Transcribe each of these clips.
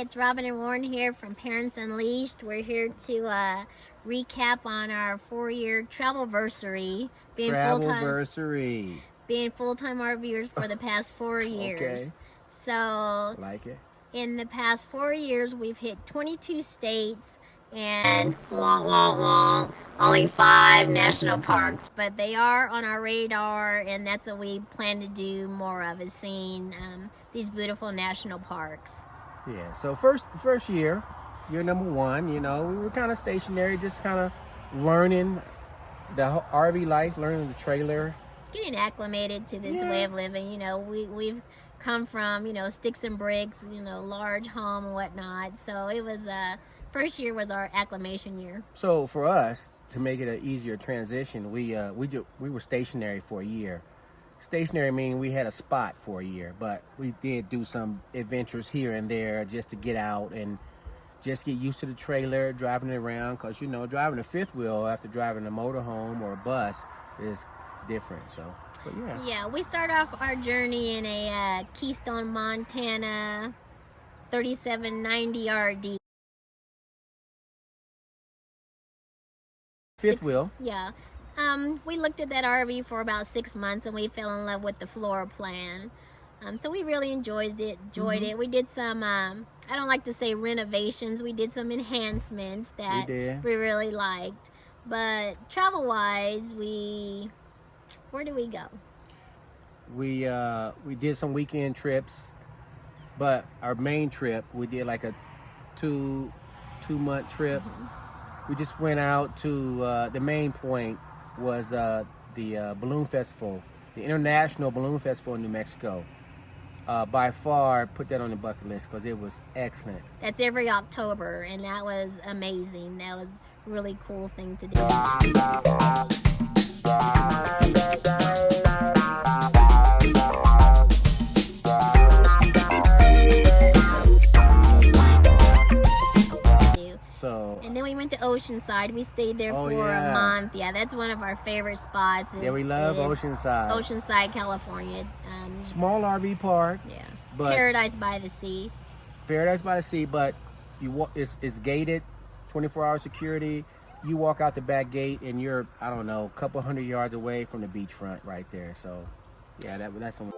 it's Robin and Warren here from Parents Unleashed. We're here to recap on our 4-year Travelversary. Being Travelversary. Being full-time RVers for the past 4 years. Okay. So, Like it. In the past 4 years, we've hit 22 states and only 5 national parks. But they are on our radar, and that's what we plan to do more of, is seeing these beautiful national parks. Yeah. So first year number 1, you know, we were kind of stationary, just kind of learning the RV life, learning the trailer. Getting acclimated to this way of living. You know, we've come from, you know, sticks and bricks, you know, large home and whatnot. So it was first year was our acclimation year. So for us, to make it an easier transition, we were stationary for a year. Stationary meaning we had a spot for a year, but we did do some adventures here and there just to get out and just get used to the trailer, driving it around, because, you know, driving a fifth wheel after driving a motorhome or a bus is different. So, but yeah. Yeah, we start off our journey in a Keystone Montana 3790 RD. Fifth wheel. Yeah. We looked at that RV for about 6 months, and we fell in love with the floor plan. So we really enjoyed it. We did some, I don't like to say renovations. We did some enhancements that we really liked. But travel-wise, where do we go? We did some weekend trips, but our main trip, we did like a two-month trip. We just went out to the main point was the balloon festival, the International Balloon Festival in New Mexico. By far, put that on the bucket list because it was excellent. That's every October, and that was amazing. That was a really cool thing to do. And then we went to Oceanside. We stayed there for a month. Yeah, that's one of our favorite spots. We love Oceanside. Oceanside, California. Small RV park. Yeah. But Paradise by the sea. Paradise by the sea, but it's gated, 24-hour security. You walk out the back gate and you're, I don't know, a couple 100 yards away from the beachfront right there. So, yeah, that's some.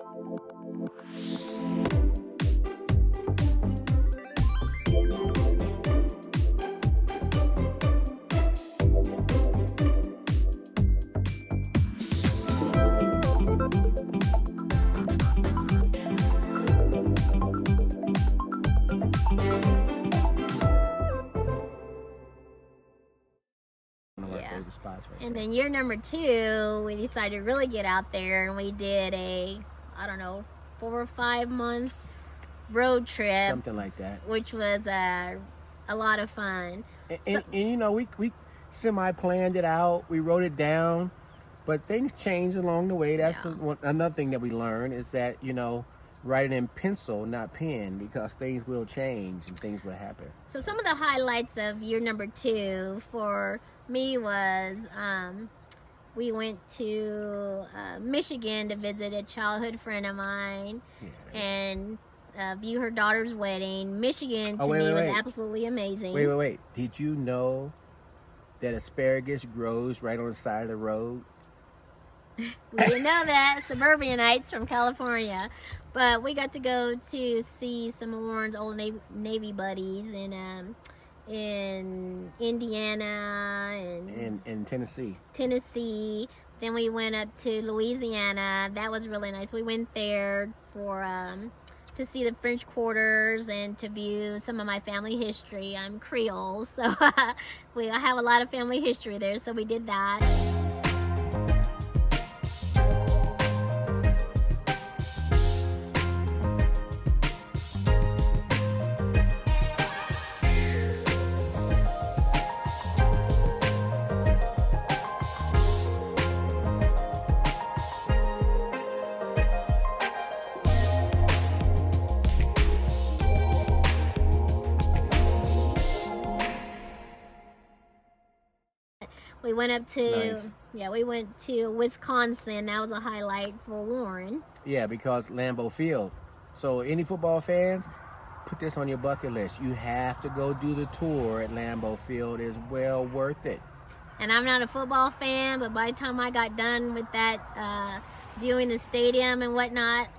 Spots right and there. Then year number 2, we decided to really get out there, and we did a, I don't know, 4 or 5 months road trip, something like that, which was a lot of fun. And you know, we semi-planned it out, we wrote it down, but things changed along the way. That's another thing that we learned, is that, you know, write it in pencil, not pen, because things will change and things will happen. So some of the highlights of year number 2 for me was we went to Michigan to visit a childhood friend of mine and view her daughter's wedding. Michigan to me was absolutely amazing. Wait. Did you know that asparagus grows right on the side of the road? We didn't know that. Suburbanites from California. But we got to go to see some of Warren's old Navy buddies in Indiana and Tennessee. Then we went up to Louisiana. That was really nice. We went there for to see the French Quarters and to view some of my family history. I'm Creole, so I have a lot of family history there, so we did that. We went up to, we went to Wisconsin. That was a highlight for Warren. Yeah, because Lambeau Field. So any football fans, put this on your bucket list. You have to go do the tour at Lambeau Field. It's well worth it. And I'm not a football fan, but by the time I got done with that, viewing the stadium and whatnot,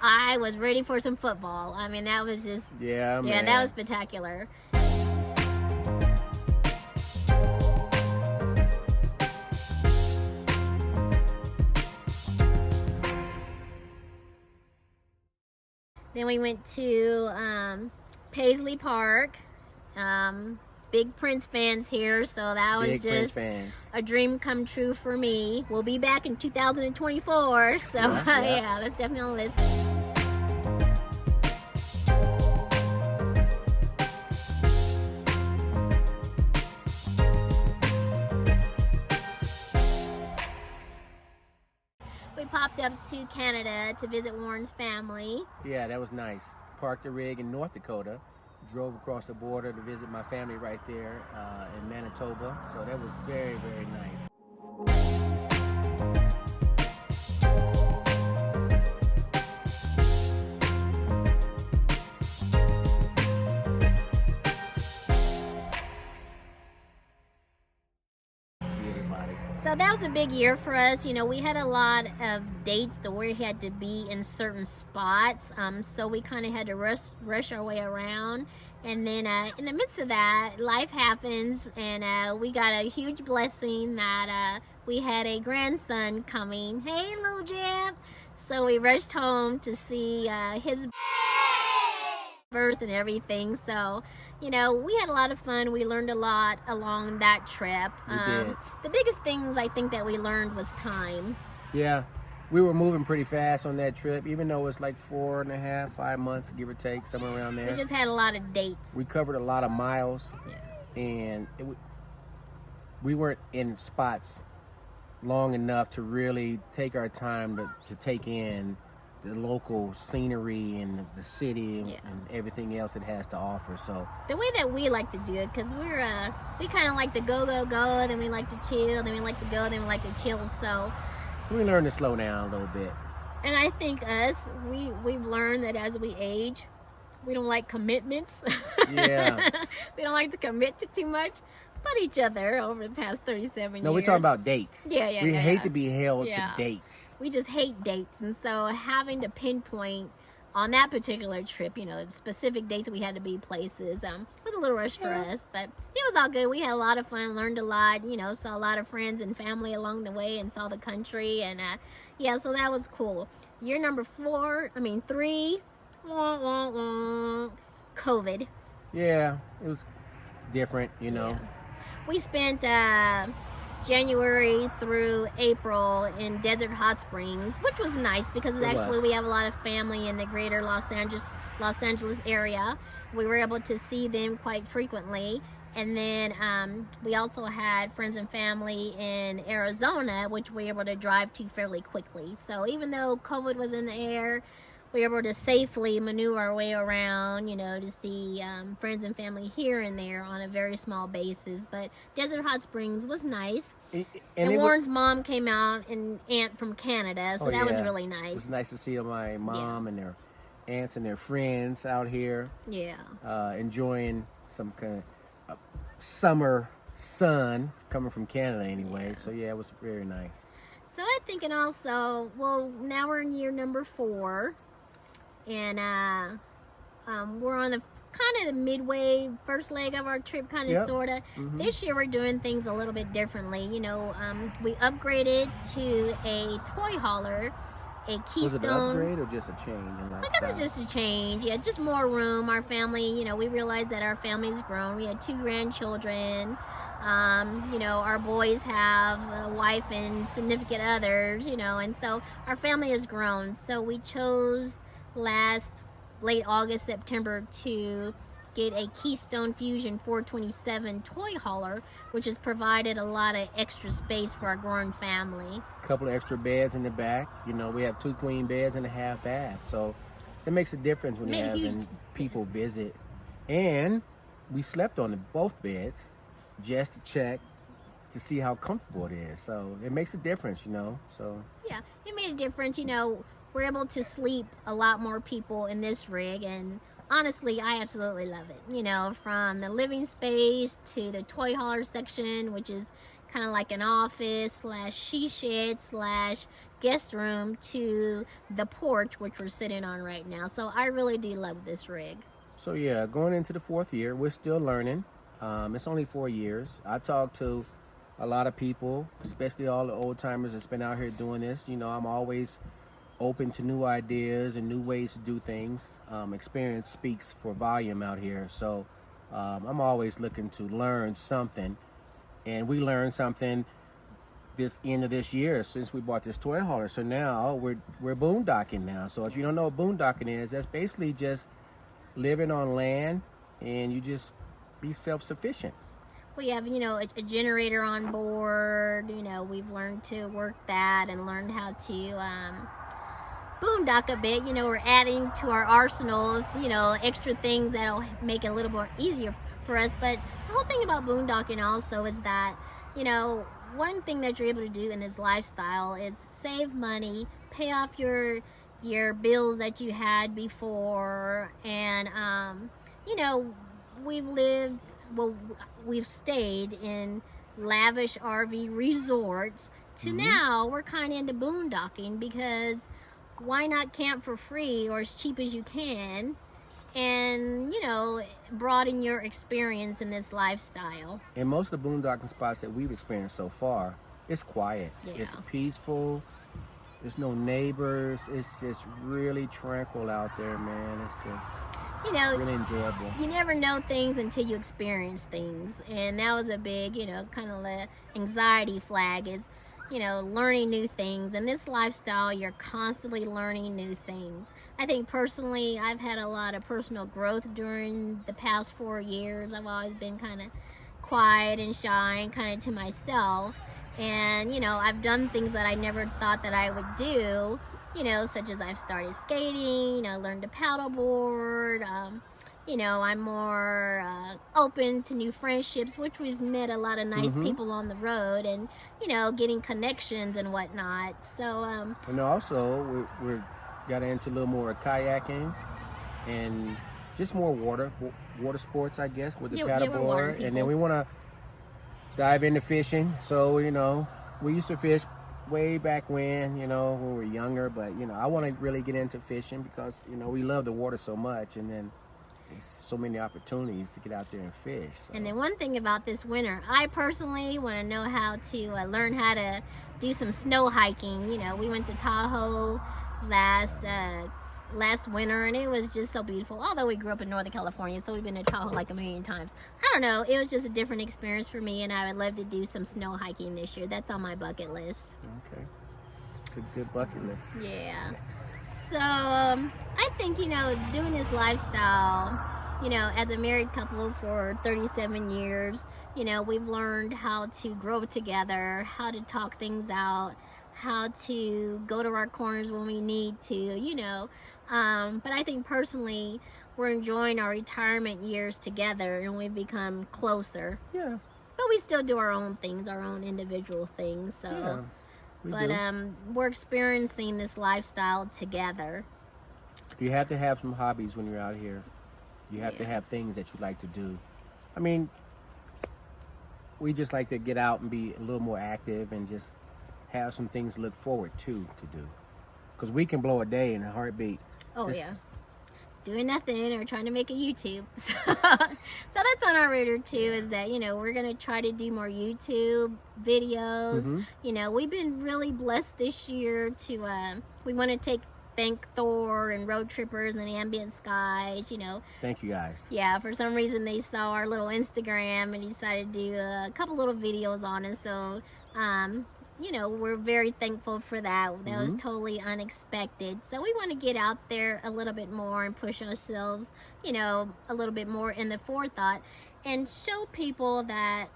I was ready for some football. I mean, that was just, Yeah, man. that was spectacular. Then we went to Paisley Park. Big Prince fans here, so that was just a dream come true for me. We'll be back in 2024, so yeah, that's definitely on the list. We popped up to Canada to visit Warren's family. Yeah, that was nice. Parked the rig in North Dakota. Drove across the border to visit my family right there in Manitoba. So that was very, very nice. See everybody. So that was a big year for us. You know, we had a lot of dates to where we had to be in certain spots. So we kind of had to rush our way around. And then in the midst of that, life happens, and we got a huge blessing that we had a grandson coming. Hey, little Jeb! So we rushed home to see his birth and everything. So, you know, we had a lot of fun. We learned a lot along that trip. We did. The biggest things I think that we learned was time. Yeah. We were moving pretty fast on that trip, even though it's like 4.5, 5 months, give or take, somewhere around there. We just had a lot of dates. We covered a lot of miles, and we weren't in spots long enough to really take our time to take in the local scenery and the city and everything else it has to offer. So the way that we like to do it, because we kind of like to go, then we like to chill, then we like to go, then we like to chill. So we learned to slow down a little bit. And I think we've learned that as we age, we don't like commitments. Yeah. We don't like to commit to too much, but each other over the past 37 years. No, we're talking about dates. Yeah. We hate to be held to dates. We just hate dates. And so having to pinpoint on that particular trip, you know, specific dates we had to be places, was a little rush for us, but it was all good. We had a lot of fun, learned a lot, you know, saw a lot of friends and family along the way, and saw the country, and so that was cool. Year number 3, COVID. Yeah, it was different, you know. We spent January through April in Desert Hot Springs, which was nice because we have a lot of family in the greater Los Angeles area. We were able to see them quite frequently. And then we also had friends and family in Arizona, which we were able to drive to fairly quickly. So even though COVID was in the air, we were able to safely maneuver our way around, you know, to see friends and family here and there on a very small basis. But Desert Hot Springs was nice. And Warren's mom came out, and aunt from Canada, so that was really nice. It was nice to see my mom and their aunts and their friends out here. Yeah. Enjoying some kind of summer sun coming from Canada anyway. So, yeah, it was very nice. So I'm thinking also, well, now we're in year number 4. And we're on the kind of the midway first leg of our trip, kind of sort of. This year we're doing things a little bit differently. You know, we upgraded to a toy hauler, a Keystone. Was it an upgrade or just a change in lifestyle? I guess it's just a change. Yeah, just more room. Our family, you know, we realized that our family's grown. We had 2 grandchildren. You know, our boys have a wife and significant others, you know, and so our family has grown. So we chose late August, September to get a Keystone Fusion 427 toy hauler, which has provided a lot of extra space for our growing family. A couple of extra beds in the back. You know, we have 2 queen beds and a half bath. So it makes a difference when you're having people visit. And we slept on both beds just to check to see how comfortable it is. So it makes a difference, you know. So yeah, it made a difference. You know, we're able to sleep a lot more people in this rig, and honestly, I absolutely love it. You know, from the living space to the toy hauler section, which is kind of like an office slash she shed slash guest room, to the porch, which we're sitting on right now. So I really do love this rig. So yeah, going into the 4th year, we're still learning. It's only 4 years. I talk to a lot of people, especially all the old timers that's been out here doing this. You know, I'm always open to new ideas and new ways to do things. Experience speaks for volume out here. So I'm always looking to learn something. And we learned something this end of this year since we bought this toy hauler. So now we're boondocking now. So if you don't know what boondocking is, that's basically just living on land and you just be self-sufficient. We have, you know, a generator on board. You know, we've learned to work that and learned how to boondock a bit. You know, we're adding to our arsenal, you know, extra things that'll make it a little more easier for us. But the whole thing about boondocking also is that, you know, one thing that you're able to do in this lifestyle is save money, pay off your bills that you had before, and you know, we've stayed in lavish RV resorts to now we're kind of into boondocking, because why not camp for free or as cheap as you can, and, you know, broaden your experience in this lifestyle. And most of the boondocking spots that we've experienced so far, it's quiet. Yeah. It's peaceful. There's no neighbors. It's just really tranquil out there, man. It's just, you know, really enjoyable. You never know things until you experience things. And that was a big, you know, kind of the anxiety flag is, you know, learning new things. In this lifestyle, you're constantly learning new things. I think personally, I've had a lot of personal growth during the past 4 years. I've always been kind of quiet and shy and kind of to myself. And, you know, I've done things that I never thought that I would do, you know, such as I've started skating, you know, learned to paddleboard. You know, I'm more open to new friendships, which we've met a lot of nice people on the road, and, you know, getting connections and whatnot. So, and also we're got into a little more kayaking and just more water sports, I guess, with the paddleboard. And then we want to dive into fishing. So, you know, we used to fish way back when we were younger, but, you know, I want to really get into fishing because, you know, we love the water so much, and then there's so many opportunities to get out there and fish. So. And then one thing about this winter, I personally want to know how to learn how to do some snow hiking. You know, we went to Tahoe last winter, and it was just so beautiful. Although we grew up in Northern California, so we've been to Tahoe like a million times. I don't know, it was just a different experience for me, and I would love to do some snow hiking this year. That's on my bucket list. Okay, it's a good bucket list. Yeah. So I think, you know, doing this lifestyle, you know, as a married couple for 37 years, you know, we've learned how to grow together, how to talk things out, how to go to our corners when we need to, you know. But I think personally, we're enjoying our retirement years together, and we've become closer. Yeah. But we still do our own things, our own individual things. So. Yeah. We're experiencing this lifestyle together. You have to have some hobbies when you're out here. You have to have things that you like to do. I mean, we just like to get out and be a little more active and just have some things to look forward to do. Because we can blow a day in a heartbeat. Yeah. Doing nothing or trying to make a YouTube. So that's on our radar too, is that, you know, we're going to try to do more YouTube videos. You know, we've been really blessed this year to, we want to thank Thor and Road Trippers and the Ambient Skies, you know. Thank you guys. Yeah, for some reason they saw our little Instagram and decided to do a couple little videos on it. So, you know, we're very thankful for that. That was totally unexpected. So we want to get out there a little bit more and push ourselves, you know, a little bit more in the forethought and show people that,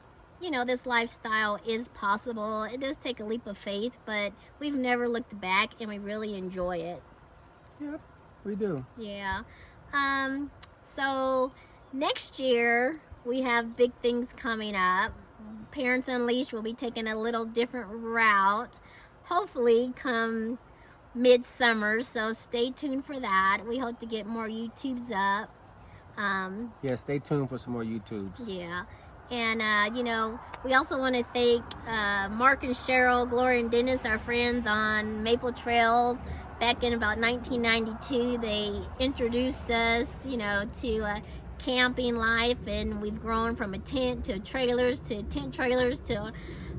you know, this lifestyle is possible. It does take a leap of faith, but we've never looked back and we really enjoy it. Yep, we do. Yeah. So next year we have big things coming up. Parents Unleashed will be taking a little different route, hopefully come midsummer, so stay tuned for that. We hope to get more YouTubes up, Yeah, stay tuned for some more YouTubes. Yeah. And, you know, we also want to thank Mark and Cheryl, Gloria and Dennis, our friends on Maple Trails. Back in about 1992, they introduced us, you know, to camping life, and we've grown from a tent to trailers to tent trailers to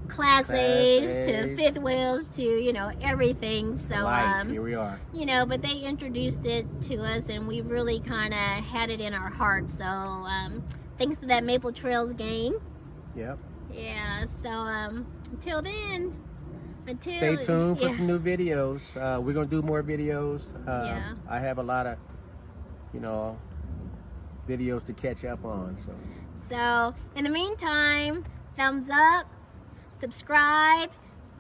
Class A's to fifth wheels to, you know, everything. So, life, here we are. you know, but they introduced it to us, and we really kind of had it in our hearts. So, thanks to that Maple Trails gang. Yep. Yeah, so until then, stay tuned for some new videos. We're going to do more videos. Yeah. I have a lot of, you know, videos to catch up on. So, in the meantime, thumbs up, subscribe,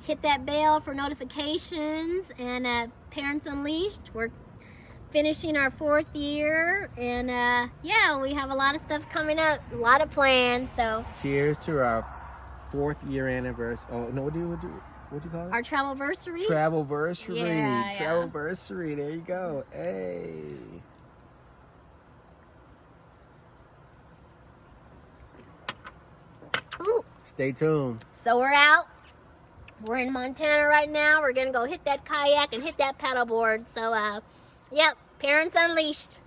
hit that bell for notifications, and Parents Unleashed, we're finishing our 4th year, and yeah, we have a lot of stuff coming up, a lot of plans. So cheers to our 4th year anniversary. Oh no, what you call it? Our Travelversary. Travelversary. Yeah, yeah. Travelversary. There you go. Hey. Ooh. Stay tuned. So we're out. We're in Montana right now. We're gonna go hit that kayak and hit that paddleboard. So yep, Parents Unleashed.